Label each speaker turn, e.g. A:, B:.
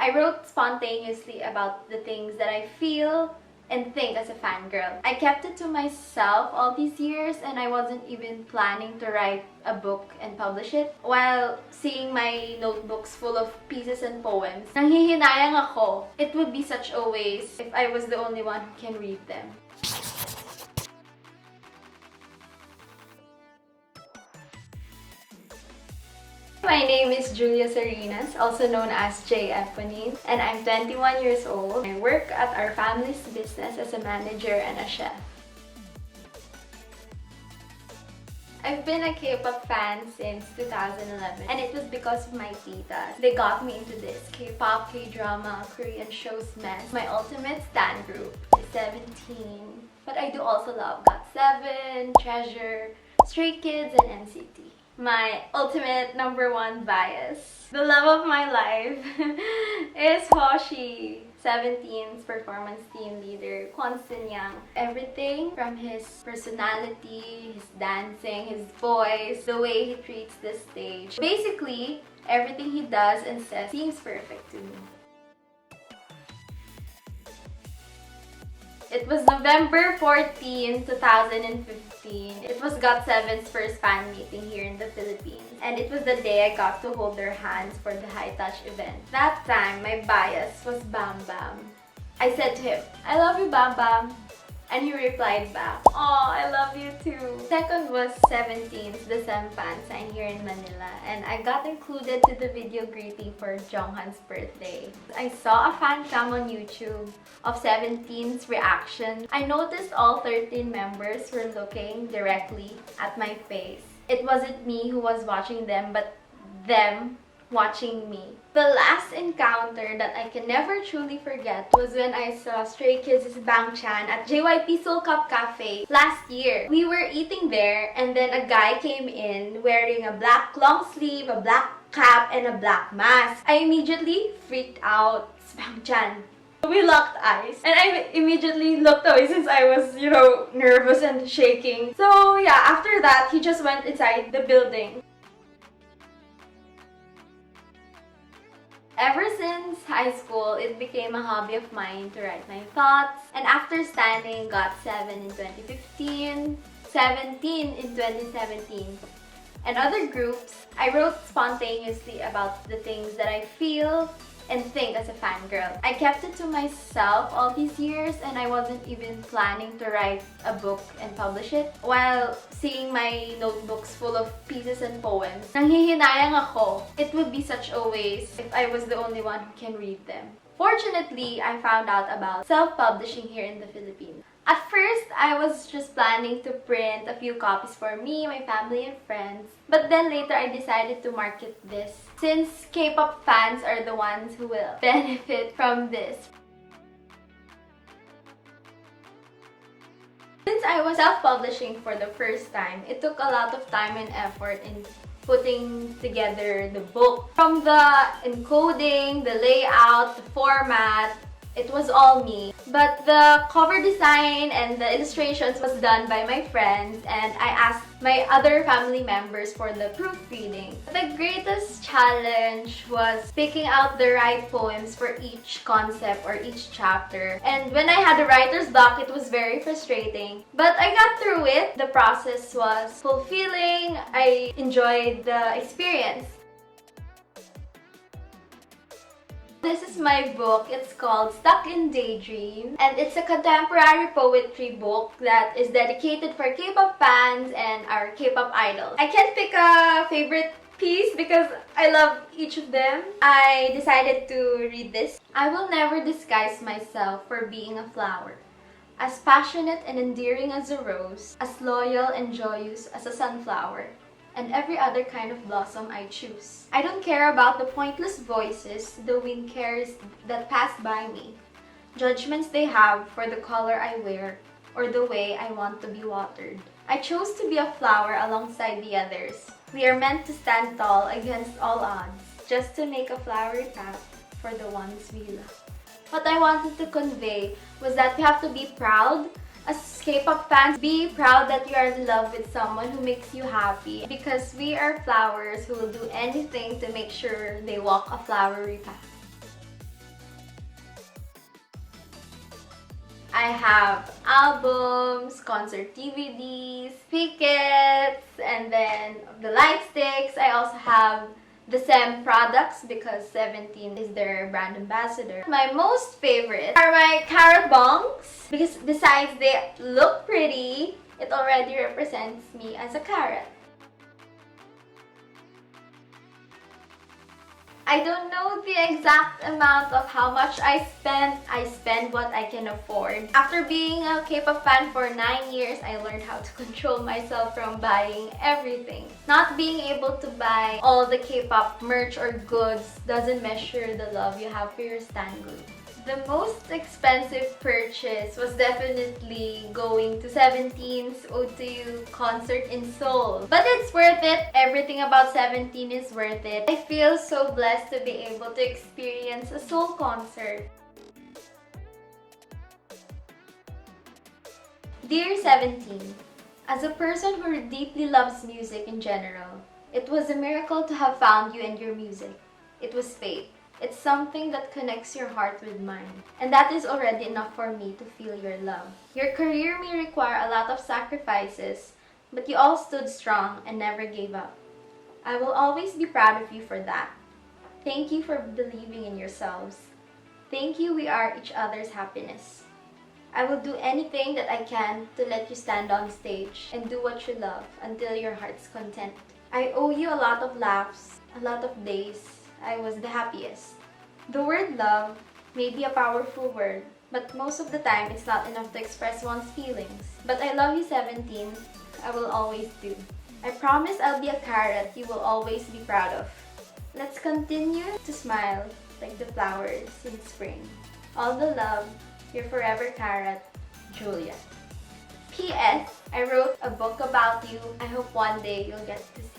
A: I wrote spontaneously about the things that I feel and think as a fangirl. I kept it to myself all these years and I wasn't even planning to write a book and publish it. While seeing my notebooks full of pieces and poems, nanghihinayang ako. It would be such a waste if I was the only one who can read them. My name is Julia Sarinas, also known as J. Eponine, and I'm 21 years old. I work at our family's business as a manager and a chef. I've been a K-pop fan since 2011, and it was because of my titas. They got me into this K-pop, K-drama, Korean shows mess. My ultimate stan group is 17, but I do also love GOT7, Treasure, Stray Kids, and NCT. My ultimate #1 bias, the love of my life, is Hoshi, 17's performance team leader, Kwon Young. Everything from his personality, his dancing, his voice, the way he treats the stage. Basically, everything he does and says seems perfect to me. It was November 14, 2015. It was GOT7's first fan meeting here in the Philippines. And it was the day I got to hold their hands for the high touch event. That time, my bias was Bam Bam. I said to him, "I love you, Bam Bam." And he replied back, "Oh, I love you too." Second was 17's The Sempan sign here in Manila, and I got included to the video greeting for Jonghan's birthday. I saw a fan cam on YouTube of 17's reaction. I noticed all 13 members were looking directly at my face. It wasn't me who was watching them, but them watching me. The last encounter that I can never truly forget was when I saw Stray Kids' Bangchan at JYP Soul Cup Cafe last year. We were eating there and then a guy came in wearing a black long sleeve, a black cap, and a black mask. I immediately freaked out. It's Bangchan. We locked eyes and I immediately looked away since I was, nervous and shaking. So yeah, after that, he just went inside the building. Ever since high school, it became a hobby of mine to write my thoughts. And after standing GOT7 in 2015, 17 in 2017, and other groups, I wrote spontaneously about the things that I feel and think as a fangirl. I kept it to myself all these years and I wasn't even planning to write a book and publish it. While seeing my notebooks full of pieces and poems, nanghihinayang ako. It would be such a waste if I was the only one who can read them. Fortunately, I found out about self-publishing here in the Philippines. At first, I was just planning to print a few copies for me, my family, and friends. But then later, I decided to market this since K-pop fans are the ones who will benefit from this. Since I was self-publishing for the first time, it took a lot of time and effort in putting together the book. From the encoding, the layout, the format, it was all me. But the cover design and the illustrations was done by my friends and I asked my other family members for the proofreading. The greatest challenge was picking out the right poems for each concept or each chapter. And when I had a writer's block, it was very frustrating. But I got through it. The process was fulfilling. I enjoyed the experience. This is my book. It's called In Daydreams, and it's a contemporary poetry book that is dedicated for K-pop fans and our K-pop idols. I can't pick a favorite piece because I love each of them. I decided to read this. I will never disguise myself for being a flower, as passionate and endearing as a rose, as loyal and joyous as a sunflower, and every other kind of blossom I choose. I don't care about the pointless voices the wind carries that pass by me, judgments they have for the color I wear or the way I want to be watered. I chose to be a flower alongside the others. We are meant to stand tall against all odds, just to make a flowery path for the ones we love. What I wanted to convey was that we have to be proud. As K-pop fans, be proud that you are in love with someone who makes you happy, because we are flowers who will do anything to make sure they walk a flowery path. I have albums, concert DVDs, tickets, and then the light sticks. I also have the SEM products because 17 is their brand ambassador. My most favorite are my carrot bongs because besides they look pretty, it already represents me as a carrot. I don't know the exact amount of how much I spent. I spend what I can afford. After being a K-pop fan for 9 years, I learned how to control myself from buying everything. Not being able to buy all the K-pop merch or goods doesn't measure the love you have for your stan group. The most expensive purchase was definitely going to 17's O2 concert in Seoul. But it's worth it. Everything about 17 is worth it. I feel so blessed to be able to experience a Seoul concert. Dear 17, as a person who deeply loves music in general, it was a miracle to have found you and your music. It was fate. It's something that connects your heart with mine. And that is already enough for me to feel your love. Your career may require a lot of sacrifices, but you all stood strong and never gave up. I will always be proud of you for that. Thank you for believing in yourselves. Thank you, we are each other's happiness. I will do anything that I can to let you stand on stage and do what you love until your heart's content. I owe you a lot of laughs, a lot of days I was the happiest. The word love may be a powerful word, but most of the time it's not enough to express one's feelings. But I love you 17, I will always do. I promise I'll be a carrot you will always be proud of. Let's continue to smile like the flowers in spring. All the love, your forever carrot, Julia. P.S. I wrote a book about you. I hope one day you'll get to see